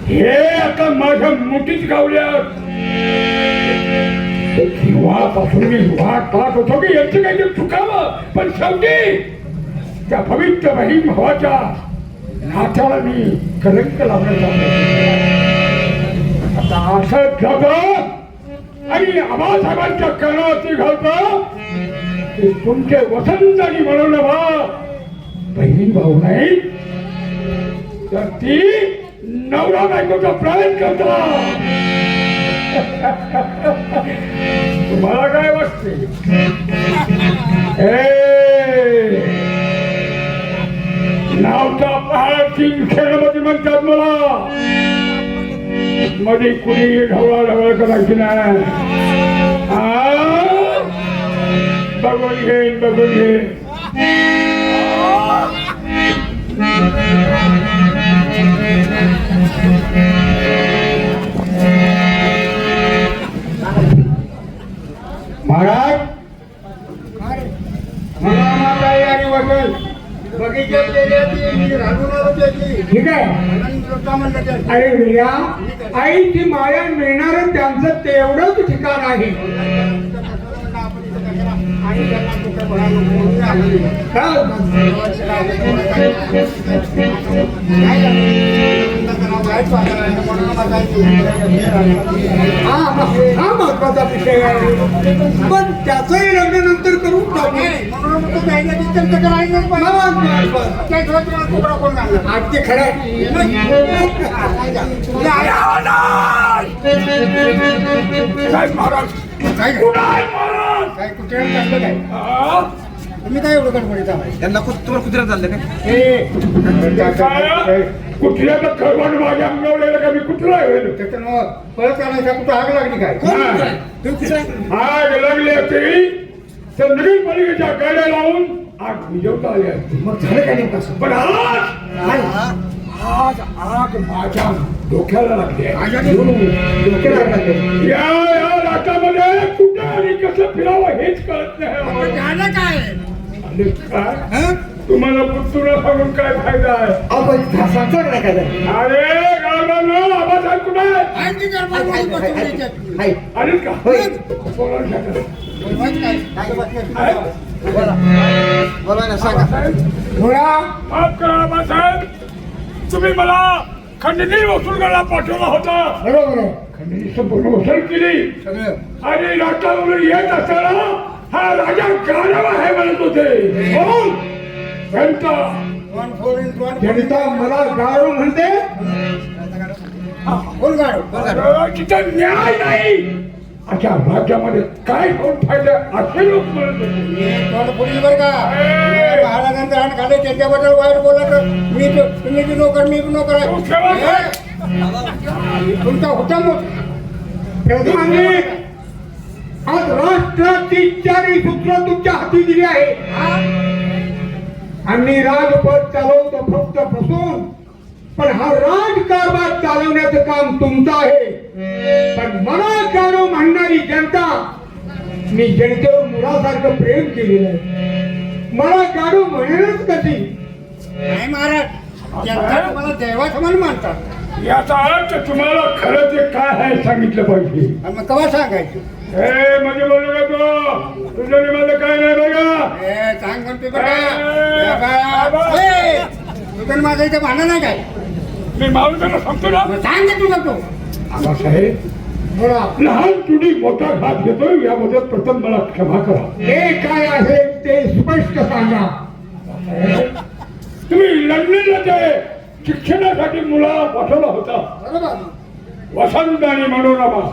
हे आता माझ्या मुठीत गावल्या केव्हापासून मी वाट पाहत होतो की यांचं काहीतरी चुकावं, पण शेवटी त्या पवित्र बहीण भावाच्या नात्याला मी कलंक लावण्याचा आता असं जातं आणि आबासाहेबांच्या कानावरती घालतो की तुमचे वसंत आणि म्हणून बहीण भाऊ नाही तर ती नवरा बायकोचा प्रयत्न करता. तुम्हाला काय वाटते? नावचा पहाड सिंग खेळमध्ये म्हणतात मला, मध्ये कुणी ढवळा ढवळ करायची नाही. बघून घेईन बघून घेईन. महाराज ठीक आहे. अरे विया आईची माया मिळणार त्यांचं तेवढंच ठिकाण आहे. हा महत्वाचा विषय आहे, पण त्याचंही लग्न नंतर करू. ते खरं तुम्ही काय एवढं गडबडीत त्यांना तुम्हाला कुत्र्यात चाललं काय? कुत्र्याचं खरवण माझ्या अंगावलेलं का मी कुत्रा त्याच्यानं परत आणायचा कुठं आग लागली काय? आग लागली असती तर नगरपालिकेच्या गाड्या लावून आग विजवता आली असती. मग झालं काय नेमकं? पण आज आग माझ्या डोक्याला लागली आहे. या राष्ट्रामध्ये कुठं आणि कसं फिरावं हेच कळत नाही. काय तुम्हाला पुस्तुरा सांगून काय फायदा आहे? अरे गावाला आबासाहेब कुठे आले का? माफ करा आबासाहेब, तुम्ही मला खंडणी वसूल करायला पाठवला होता. बरोबर, खंडणी संपूर्ण वसूल केली आणि राष्ट्रावर येत असताना हा राजा गाढव आहे म्हणत होते. जनता मला गाढव म्हणते. तिथं न्याय नाही. अशा राज्यामध्ये काय होऊन फायदा असे लोक म्हणत होते. बरं का महाराजांचा खाली त्यांच्याबद्दल वाईट बोलला तर तुम्ही बी नोकर मी बी नोकर आहे. तुमचा होता मग प्रधानी आज राष्ट्राची 4 सूत्र तुमच्या हाती दिली आहे. आम्ही राजपद चालवतो फक्त बसून, पण हा राजकारभार चालवण्याचं काम तुमचं आहे. पण मला गाणं म्हणणारी जनता, मी जनतेवर मुलासारखं प्रेम केलेलं आहे. मला गाणं म्हणेलच कशी? नाही महाराज, जनता तुम्हाला देवासमान मानतात. याचा अर्थ तुम्हाला खरं ते काय आहे सांगितलं पाहिजे. मग केव्हा सांगायचं? हे म्हणजे बोलू नका तुझं माझं काय नाही बघा. सांग म्हणते तुझं माझं इथे भांडण नाही काय? मी मावळ्यांना सांगतो ना, सांग तुला तो. आबासाहेब लहान तुडी मोठा घात घेतो यामध्ये प्रथम मला क्षमा करा. हे काय आहे ते स्पष्ट सांगा. तुम्ही लंडनला ते शिक्षणासाठी मुला पाठवला होता, वसंत आणि मनोरमा.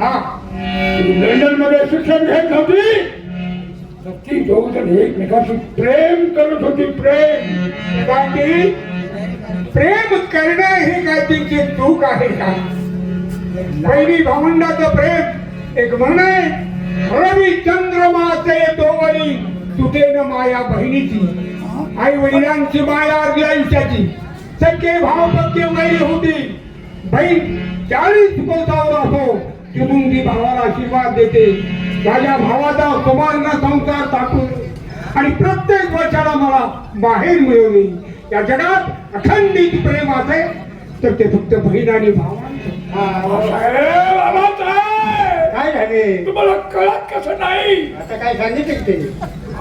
लंडन मध्ये शिक्षण घेत नव्हती, ती दोघजण एकमेकाशी प्रेम करत होती. प्रेम करणं हे काय त्यांची चूक आहे का? पहिली भावंडाचं प्रेम एक म्हणे, रवी चंद्रमाचे तोवरी तुटे न माया बहिणीची. आई वडिलांची माया अर्धी आयुष्याची. सख्खे भाव पक्के वैरी होती. बहीण 40 कोसावर असो तिथून ती भावाला आशीर्वाद देते. माझ्या भावाचा सुवर्ण संसार टाकून आणि प्रत्येक वर्षाला मला बाहेर मिळवली. या जगात अखंडित प्रेम असेल तर ते फक्त बहीण आणि भावांचं. काय झाले तुम्हाला कळत कसं नाही? आता काय सांगितलं ते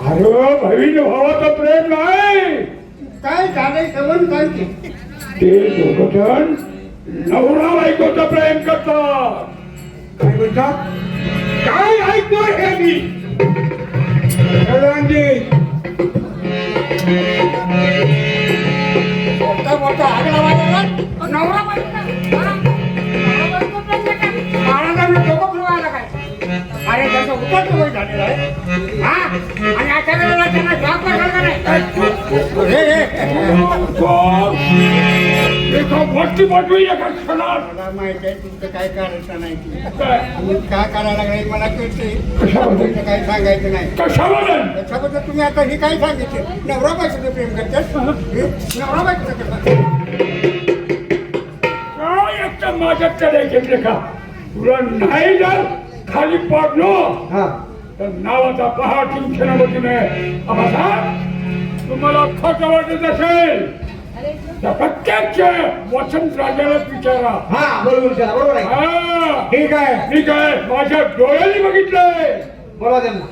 अरे बहीण भावाचं प्रेम नाही, काय झालंय समजून सांगते ते दोघ जण नवरा बायकोचं प्रेम करतात. काय म्हणतात? काय ऐकतोय हे मी? प्रधानजी, मोठा मोठा आग लावायला नवरा महाराजांना डोकं फिरवायला काय? अरे त्याचं उत्तर तर वय झालेलं आहे हा आणि अशा वेळेला त्यांना जॉब करायचा नाही. मोठी मोठी एका क्षणात मला माहिती आहे तुमचं काय करायचं नाही तुम्ही काय करायला लागले मला कळते. तुमचं काय सांगायचं नाही कशाबद्दल? त्याच्याबद्दल तुम्ही आता हे काय सांगितलं नवरा बायकोचं प्रेम करतात नवरा बायकोचं करतात. काय एकटा माझ्याकडे घेतले का? तुला नाही जर खाली पडलो तर नावाचा पहाड क्षणामध्ये तुम्हाला खोटं वाटत असेल तर प्रत्यक्ष वसंत राजालाच विचारा. हा बरोबर विचारा, बरोबर आहे. हा, ठीक आहे, ठीक आहे, माझ्या डोळ्यांनी बघितलंय. बोला त्यांना.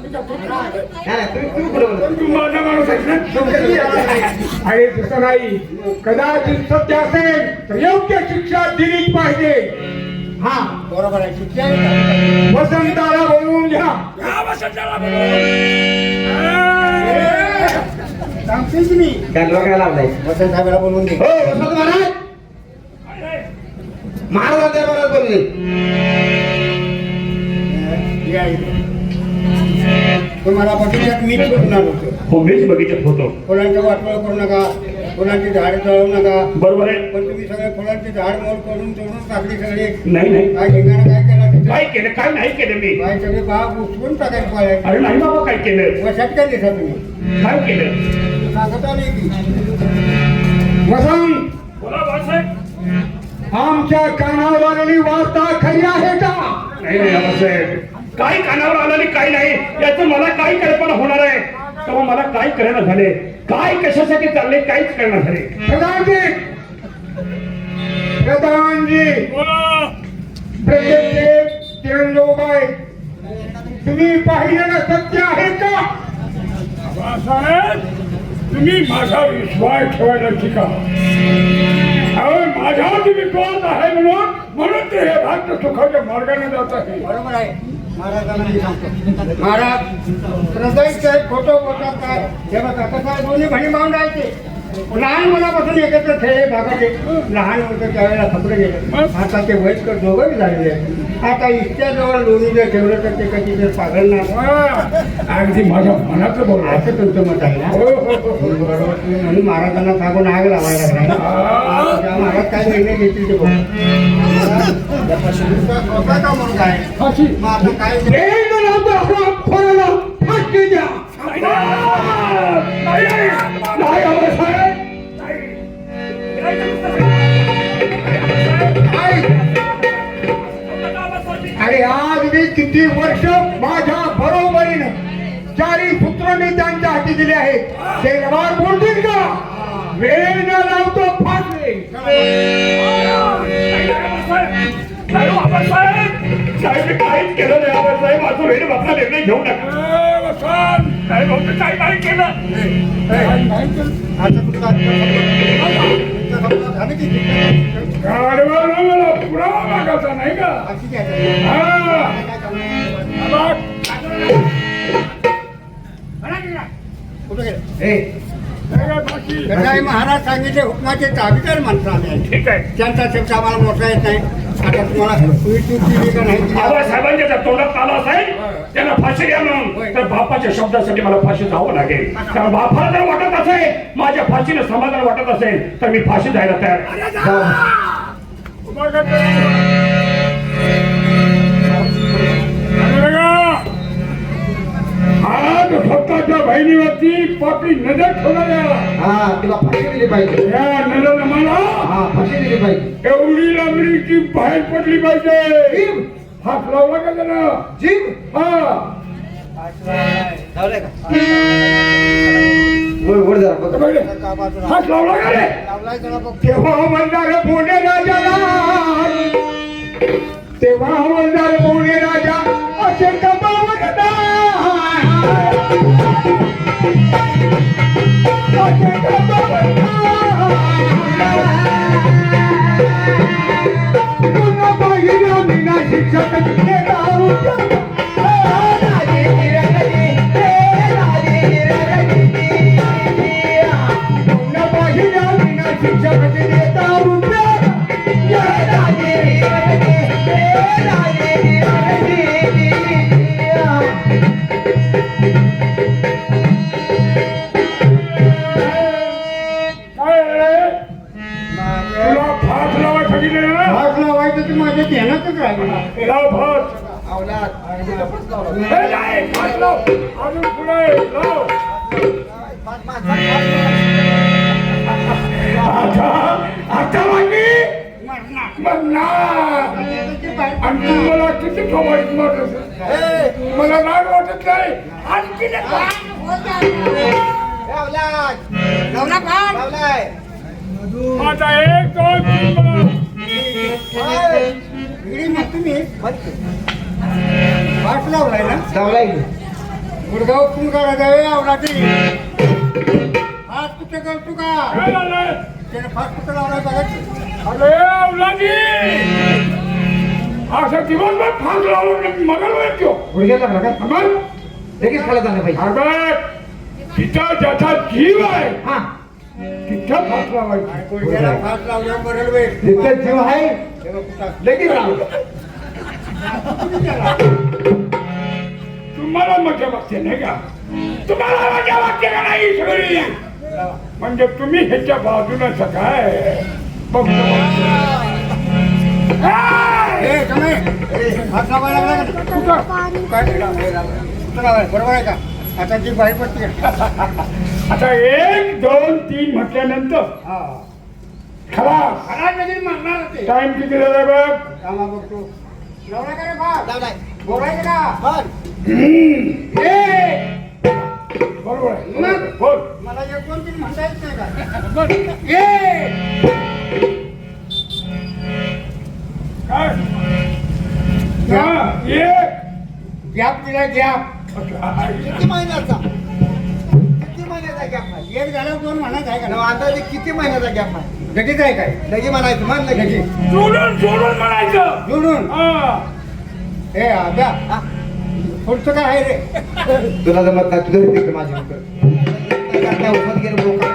नाही, तुम्ही कुठे बोलता? तू माझा माणूस आहेस ना? अरे तसं नाही, कदाचित सत्य असेल तर योग्य शिक्षा दिलीच पाहिजे. हा बरोबर आहे शिक्षा वसंताला बोलवून घ्या. या वसंताला बोलव. सांगते की मी वसंत साहेबाला बोलवून दे. हो वसंत महाराज, महाराज दरबारात बोलले. या इथे. तुम्हाला बघितल्यात मी बोलणार होतो. हो, मीच बघितलं होतो. फुलांचं वाटोळं करू नका, फुलांची झाडं जळवू नका. बरोबर आहे. पण तुम्ही सगळे फुलांची झाड मोड करून तोडून टाकली सगळे. नाही नाही, काय ठिकाणं काय केलं तिथे? काय केलं? काय नाही केलं मी? काय सगळे बाग उचलून टाकायला पाहिजे. अरे नाही बाबा, काय केलं? वर्षात काय दिसा तुम्ही काय केलं? सांगत आले की वसंत, बोला बाळासाहेब. आमच्या कानावर आलेली वार्ता खरी आहे का? नाही नाही बाबासाहेब, काही कानावर आलं आणि काही नाही याचं मला काही कल्पना होणार आहे. तेव्हा मला काय कळणार झाले, काय कशासाठी चालले काहीच कळणार झाले. प्रधानजी, प्रधानजी, प्रत्येक तिरंगोबाई, तुम्ही पाहिलेलं सत्य आहे का? बाळासाहेब, तुम्ही माझा विश्वास ठेवायला शिका. अहो, माझ्यावरती विश्वास आहे म्हणून ते हे भक्त सुखाच्या मार्गाने जात आहे. बरोबर आहे. महाराजांना मी सांगतो महाराज हृदयचे खोटं बोलतात काय हे बघा कसं आहे दोन्ही बहिणी भावंड आहेत ते. लहान मुलापासून एकत्र खेळ भागाचे लहान होतं त्यावेळेला खपडे गेले. आता ते वयस्कर दोघंही झालेले आहेत. आता इतक्याजवळ लोणी जर ठेवलं तर ते कधी जर पागलणार. अगदी माझ्या मनाचं बोल. असं तुमचं मत आहे ना? बरोबर. तुम्ही म्हणून महाराजांना सांगून आग लावायला लागला. त्या महाराज काय निर्णय घेतील ते बघू. स्वतः का म्हणून काय माझं काय फाटके द्या. नाही बाबासाहेब, अरे आज मी किती वर्ष माझ्या बरोबरीनं 4 सूत्र मी त्यांच्या हाती दिले आहेत. ते रवार बोलतील का? वेळ न लावतो फाटले. साहेब काहीच केलं नाही बाबासाहेब. माझं वेळ बापला निर्णय घेऊ नका. साहेब काही नाही केलं. आता तुमचा झालं की गाडीवर मला पुरावा मागायचा नाही का? अशी काय कुठे गेलं? काय महाराज सांगितले हुकमाचे ताबेदार माणसं आले आहेत. ठीक आहे. त्यांचा शब्द आम्हाला मोठा येत नाही. आता तुम्हाला तुम्ही चूक केली का नाही बाबासाहेबांच्या जर तोंडात आला असेल त्यांना फाशी द्या म्हणून तर बापाच्या शब्दासाठी मला फाशी जावं लागेल. कारण बापाला जर वाटत असेल माझ्या फाशीनं समाधान वाटत असेल तर मी फाशी जायला तयार. आज स्वतःच्या बहिणीवरती पापी नजर ठेवणाऱ्या तिला फाशी दिली पाहिजे. या नजर मला फाशी दिली पाहिजे. एवढी लागली की बाहेर पडली पाहिजे. हात लावला का त्याला? जीव हा, वर जरा बघ. बघ रे. हात लावला का रे लावलाय जरा बघ. तेव्हा म्हणणार पुणे राजाला, तेव्हा म्हणणार पुणे राजा असे कमावता, असे कमावता. पुन्हा पाहिलं विना शिक्षक ते दारू प्यायला. राजे गिरगजी, राजे गिरगजी. पुन्हा पाहिलं विना शिक्षक ते दारू प्यायला. राजे गिरगजी, राजे गिरगजी. काय रे तुला फास लावा सांगितलं ना हात लावायचं तर माझ्या ध्यानातच राहिलं. लाव फास अवलाद. हे नाही, फास लाव अजून पुढे लाव आता बाकी म्हणणार आणि तू मला किती ठोवायच मारत मला राग वाटत नाही आणखी आता एक दोन तीन मला इकडे मग तुम्ही हात लावलाय ना. लावलाय की? गुडगाव कुण करा जावे आवलाटी. हात कुठे करतो का काय झालंय त्याने फास कुठे लावलाय बघायचं. अरे अवलादी असं दिवसभर फास लावून मगर वळतो गुडघ्याला लागला का? मग लगेच खाला झालं पाहिजे. अगं तिथं ज्याचा जीव आहे हा, तिथं फास लावायची गुडघ्याला फास लावल्यावर बरं वेळ. तिथं जीव आहे तेव्हा कुठं लगेच लावलं. तुम्हाला मजा वाटते नाही का तुम्हाला मजा वाटते का नाही सगळी म्हणजे तुम्ही ह्याच्या बाजूला सकाळ बघतो ए कमे हात लावायला लागला का? कुठं? काय कुठं लावायला बरोबर आहे का? आता जी बाहेर पडते का? आता एक दोन तीन म्हटल्यानंतर हा खलास खरा नवीन म्हणणार ते टाइम किती झाला बघ कामा बघतो. लावला का रे फास? लावलाय. बोलायचं का? बघ. बरोबर आहे बोल मला एक दोन तीन म्हणता येत नाही का? बोल काय हा, एक गॅप दिला गॅप. किती महिन्याचा? किती महिन्याचा गॅप आहे? एक झालं दोन म्हणायचं आहे आणि का? अंदाजे किती महिन्याचा गॅप आहे? लगेच आहे काय? लगी म्हणायचं म्हण लगी. सोडून सोडून म्हणायचं जोडून हा हे आब्या पुढचं काय आहे रे? तुला जमत नाही तुझं तिकडे माझी काय उठत गेलं बोका.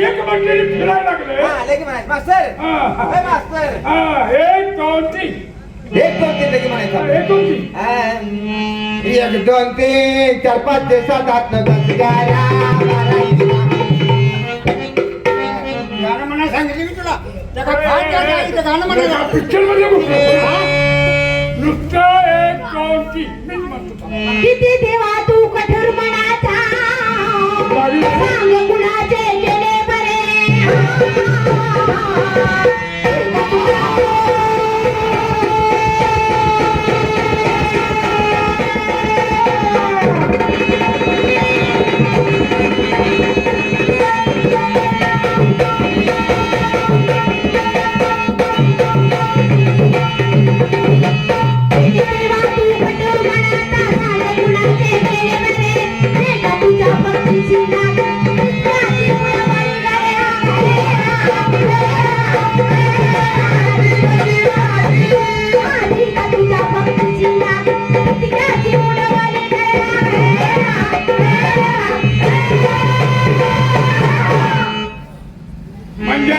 एक म्हणजे फिरायला लागले हा, लगी म्हणायचं मास्तर. हा, ए, मास्तर. हा, एक दोन तीन एक दोन तीन लगी म्हणायचं. एक दोन तीन एक दोन तीन 4 5 6 7 8 9 10 गाणं म्हणा सांगितलं मी तुला. त्या काय फार गाणं आहे, इथं गाणं म्हणायला. पिक्चर मध्ये नुसतं एक दोन तीन मीच म्हणतो किती देवा तू कठोर मनाचा, सांग कुणाचे केले बरे. म्हणजे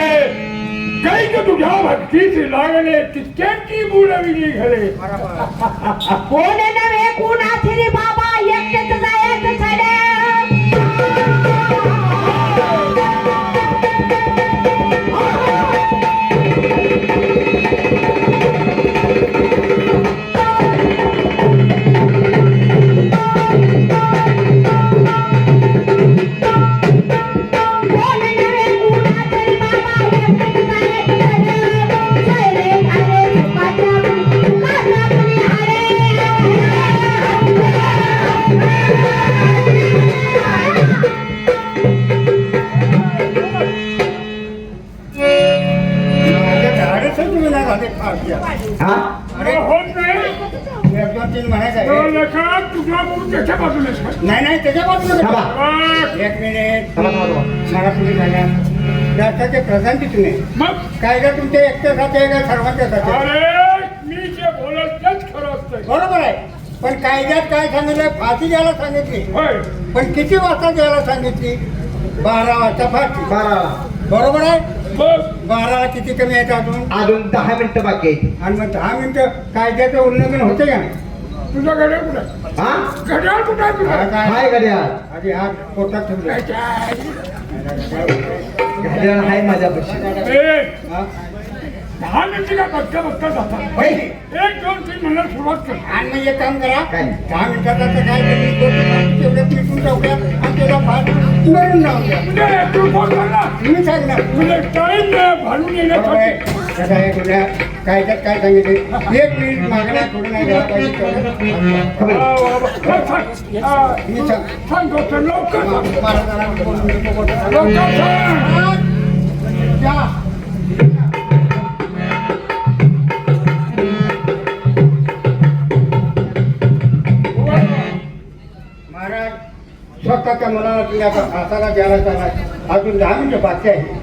काही का तुझ्या भक्तीची लागले तितक्यांची बुडविली घरे कोण नव्हे कुणाची रे बाबा, एकटेच जायचं छड्या. कोण नव्हे कुणाची रे बाबा, एकटेच जायचं छड्या. सैरे घाले सुखाच्या सुखाच्या पुरी हारे. नाही नाही त्याच्या बाजूला थांबा. बघ. एक मिनिट थांबा, थांबा, थांबा. मला तुम्ही सांगा राष्ट्राचे प्रधान तुम्ही मग कायदा तुमच्या एकट्यासाठी आहे का सर्वांच्यासाठी अरे मी जे बोलल तेच खरं असतंय. बरोबर आहे पण कायद्यात काय सांगितलं फाशी द्यायला सांगितली होय. पण किती वाजता द्यायला सांगितली 12 वाजता फाशी 12. बरोबर आहे बघ 12ला किती कमी आहेत अजून अजून 10 मिनिटं बाकी आहेत. आणि मग 10 मिनिटं कायद्याचं उल्लंघन होते का नाही? तुझा घड्याळ कुठं आहे? हा घड्याळ कुठं आहे हा तुझा? काय हाय घड्याळ. आधी हात पोटात ठेवले घड्याळ आहे माझ्यापाशी. ए, हा? 10 मिनिटं का बघता बघता जातात. होय. 1 2 3 म्हणलं सुरुवात कर. आणि मग एक काम करा काय? 10 मिनिटात आता काय तेवढ्यात मिटून टाकूया आणि त्याला फार मरून जाऊ द्या म्हणजे तू फोन करला मी सांगणार म्हणजे टाईम घालून बरोबर येण्यासाठी. आहे. कसं आहे गुन्ह्या कायद्यात काय सांगितले 1 मिनिट मागण्या थोडं नाही घ्यायला पाहिजे तेवढं. हा, वा, वा. सांग. हा, मी सांग सांग डॉक्टर लवकर सांग. मला जरा बोलून देतो बोलतो. लवकर सांग. या. महाराज स्वतःच्या मनाला तुम्ही आता हाताला द्यायला चाललाय अजून 10 मिनिटं बाकी आहे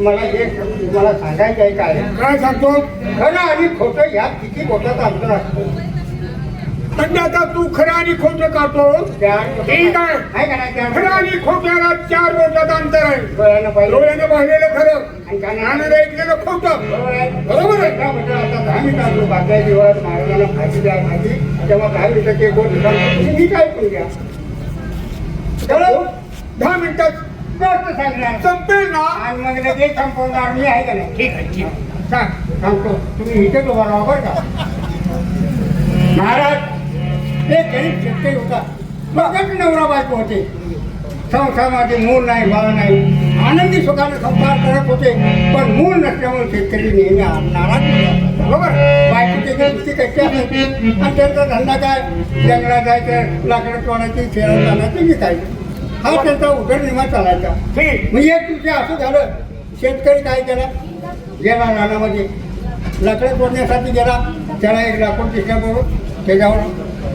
मला एक तुम्हाला सांगायचं आहे काय काय सांगतो खरं आणि खोटं यात किती मोठं अंतर असतं म्हणजे आता तू खरं आणि खोटं करतो ठीक आहे. आहे का नाही खरं आणि खोट्याला 4 बोटाचं अंतर आहे. डोळ्यानं पाहिलं डोळ्यानं पाहिलेलं खरं आणि कानानं कानानं ऐकलेलं खोटं. बरोबर आहे बरोबर आहे. का म्हणजे आता 10 मिनिटात बाकी दिवस महाराजांना फाशी द्या फाशी तेव्हा 10 मिनिटाचे बोट तुम्ही नीट ऐकून घ्या चलो 10 मिनिटात गोष्ट सांगणार संपेल ना. आणि मग लगेच संपवणार मी आहे का नाही ठीक आहे ठीक आहे. सांग. सांगतो तुम्ही इथेच उभा राहा बरं का महाराज ते गरीब शेतकरी होता बघत नवरा बायको होते संसारामध्ये मूल नाही बाळ नाही आनंदी सुखाने संसार करत होते पण मूल नसल्यामुळे शेतकरी नेहमी नाराज होता बरोबर बायकोची दृष्टी कशी असायची आणि त्यांचा धंदा काय जंगलात जायचं लाकडं तोडायची खेळत जाण्याची विकायची हा त्यांचा उदरनिर्वाह चालायचा ठीक. मग एक दिवशी असं झालं शेतकरी काय केला गेला रानामध्ये लाकडं तोडण्यासाठी गेला त्याला एक लाकूड दिसल्याबरोबर त्याच्यावर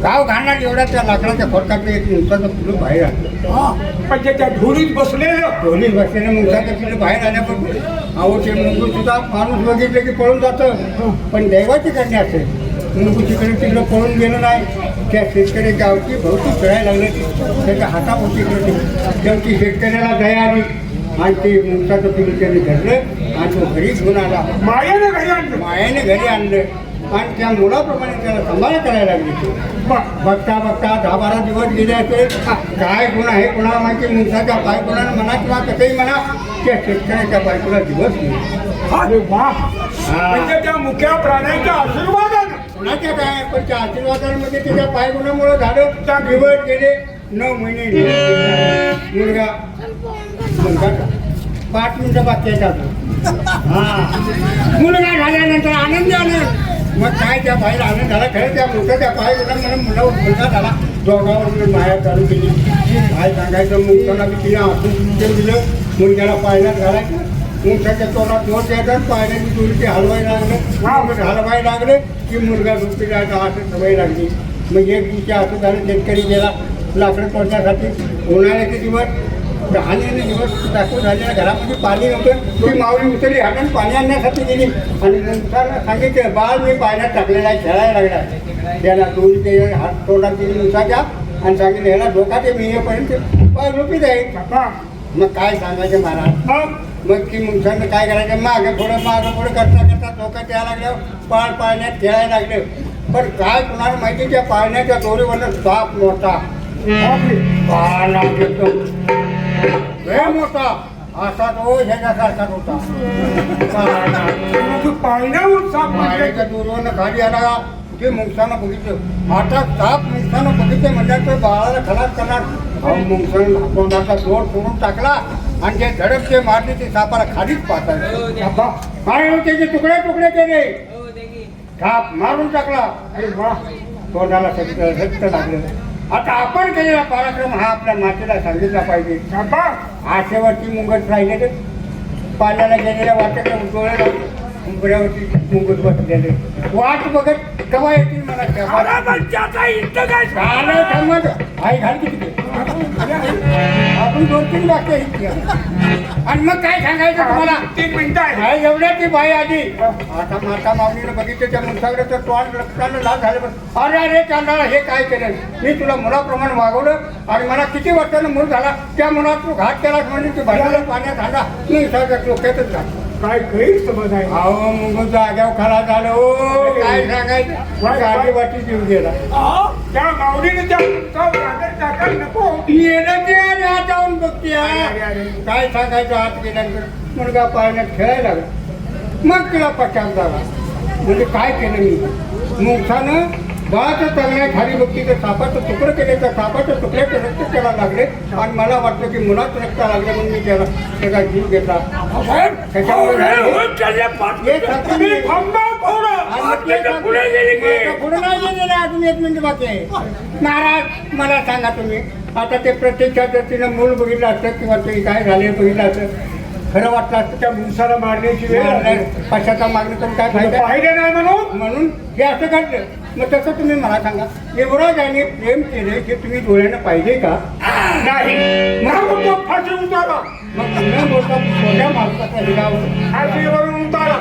गाव घालणार एवढ्या त्या लाकडाच्या खोडकातलं एक मुंगसाचं फुलं बाहेर आलं म्हणजे त्या धुळीत बसलेलं दोन्ही बसलेलं मुंगसाचं फुलं बाहेर आल्याबरोबर अहो ते मुंगू सुद्धा माणूस बघितलं की पळून जातं पण दैवाची करणे असेल मुंगू तिकडे तिकडं पळून गेलं नाही त्या शेतकरी गावची भोवती खेळायला लागले त्याच्या हातापोटी गेले शेवटी शेतकऱ्याला दया आली आणि ते मुंगसाचं फुलं त्याने धरलं आणि तो घरी घेऊन आला मायानं घरी आणलं. मायाने घरी आणलं आणि त्या मुलाप्रमाणे त्याला सांभाळ करायला लागली बघता बघता 10-12 दिवस गेले असेल काय गुण आहे कोणाला माहिती मुंगसाच्या बायकोला म्हणा किंवा कसंही म्हणा त्या शेतकऱ्याच्या बायकोला दिवस नाही अरे वा. हा. म्हणजे त्या मुख्या प्राण्याच्या आशीर्वादानं कोणाच्या काय पण त्या आशीर्वादांमध्ये त्याच्या पायगुणामुळे झालं त्या दिवस गेले 9 महिने मुलगा 5 मिनिटं बाकी आहेत अजून. हा मुलगा झाल्यानंतर आनंद आनंद मग काय त्या बाहेर आनंद झाला खरं त्या मोठ्या त्या पाय गेला म्हणून मुलावर मुलगा झाला दोघांवर माया चालू केली काय सांगायचं मुलगाला बी तिला हसून दिलं मुलग्याला पायण्यात घालायचं मुलगाच्या तोंडात जोर द्यायचा पायण्याची तुरीची हलवायला लागलं हलवायला लागलं की मुलगा झोपी जायचा असं सवय लागली मग एक दिवशी असं झालं शेतकरी गेला लाकडं तोडण्यासाठी उन्हाळ्याचे दिवस 10 दिवस दाखवून झालेल्या घरामध्ये पाणी नव्हतं ती माऊली उचलली हातात पाणी आणण्यासाठी गेली आणि नंतर सांगितलं बाळ मी पाण्यात टाकलेला आहे खेळायला लागला त्याला दोन ते हात तोंडात दिली मुसाच्या आणि सांगितलं ह्याला धोका ते मी येईपर्यंत पाय झोपी जाईल मग काय सांगायचं महाराज मग ती मुंसानं काय करायचं मागं पुढं करता करता धोका द्यायला लागल्यावर पाळण्यात खेळायला लागलं पण काय कुणाला माहिती त्या पाळण्याच्या दोरीवरनं साप मोठा लय मोठा असा तो ह्याच्यासारखाच होता पाळण्यावर साप पाण्याच्या दूरवरनं खाली आला ते मुंगसानं बघितलं आता साप मुंगसानं बघितलं म्हणल्यावर तर बाळाला खलास करणार मुंगसानं तोंडाचा जोर सोडून टाकला आणि जे झडप जे मारले ते सापाला खालीच पाहतात आणि त्याचे तुकडे तुकडे केले साप मारून टाकला अरे वा तोंडाला रक्त लागलं आता आपण केलेला पराक्रम हा आपल्या मातेला सांगितला पाहिजे आशेवरती मुंगट राहिले ते पाण्याला गेलेल्या वाटेला डोळे उंबऱ्यावरती मुंगट बसलेले वाट बघत केव्हा येतील मला आई घाल किती आपण 2-3 वाक्य इतकी आणि मग काय सांगायचं तुम्हाला 3 मिनिटं आहे काय एवढ्या ती बाई आधी आता माता मागणीनं बघितलं त्या मुलाकडे तर तोंड रक्तानं लाल झालं पण अरे अरे चांदाळा हे काय केलं मी तुला मुलाप्रमाणे वागवलं आणि मला किती वर्षानं मूल झाला त्या मुलात तू घात केलास म्हणजे तू भरलेलं पाण्यात आणला मी विसर्गात डोक्यातच झाला काय गैरसमज आहे अहो मुंग जाग्यावर खरा झालं हो काय सांगायचं गाडी वाटी जीव गेला त्या माऊलीने त्या पुस्तकावर रागर टाकायला नको येणं ते आणि हात जाऊन बघते काय सांगायचं हात गेल्यानंतर मुलगा पाळण्यात खेळायला लागला मग तिला पश्चात झाला म्हणजे काय केलं मी मुंगसानं बाळाचं चांगल्या खाली बघती तर सापाचं तुकडं केले तर सापाचं तुकड्याचे रक्त त्याला लागले आणि मला वाटलं की मुलाच रक्त लागले म्हणून मी त्याचा जीव घेतला त्याच्यामुळे हे सांगतो मी. आणि मग ते सांगतो. आता पुढे नाही गेलेलं अजून 1 मिनिट बाकी आहे महाराज मला सांगा तुम्ही आता ते प्रत्येकच्या दृष्टीनं मूल बघितलं असतं किंवा ते काय झाले बघितलं असतं खरं वाटलं असतं त्या मुसाला मारण्याची वेळ आली. पश्चाता मागणी करून काय फायदा पाहिलं नाही म्हणून म्हणून हे असं घडलं मग तसं तुम्ही मला सांगा युवराजाने प्रेम केले हे तुम्ही डोळ्यानं पाहिजे का नाही मग तो फाशी उतारा मग पुन्हा बोलता छोट्या माणसाचा हिरावर फाशीवरून उतारा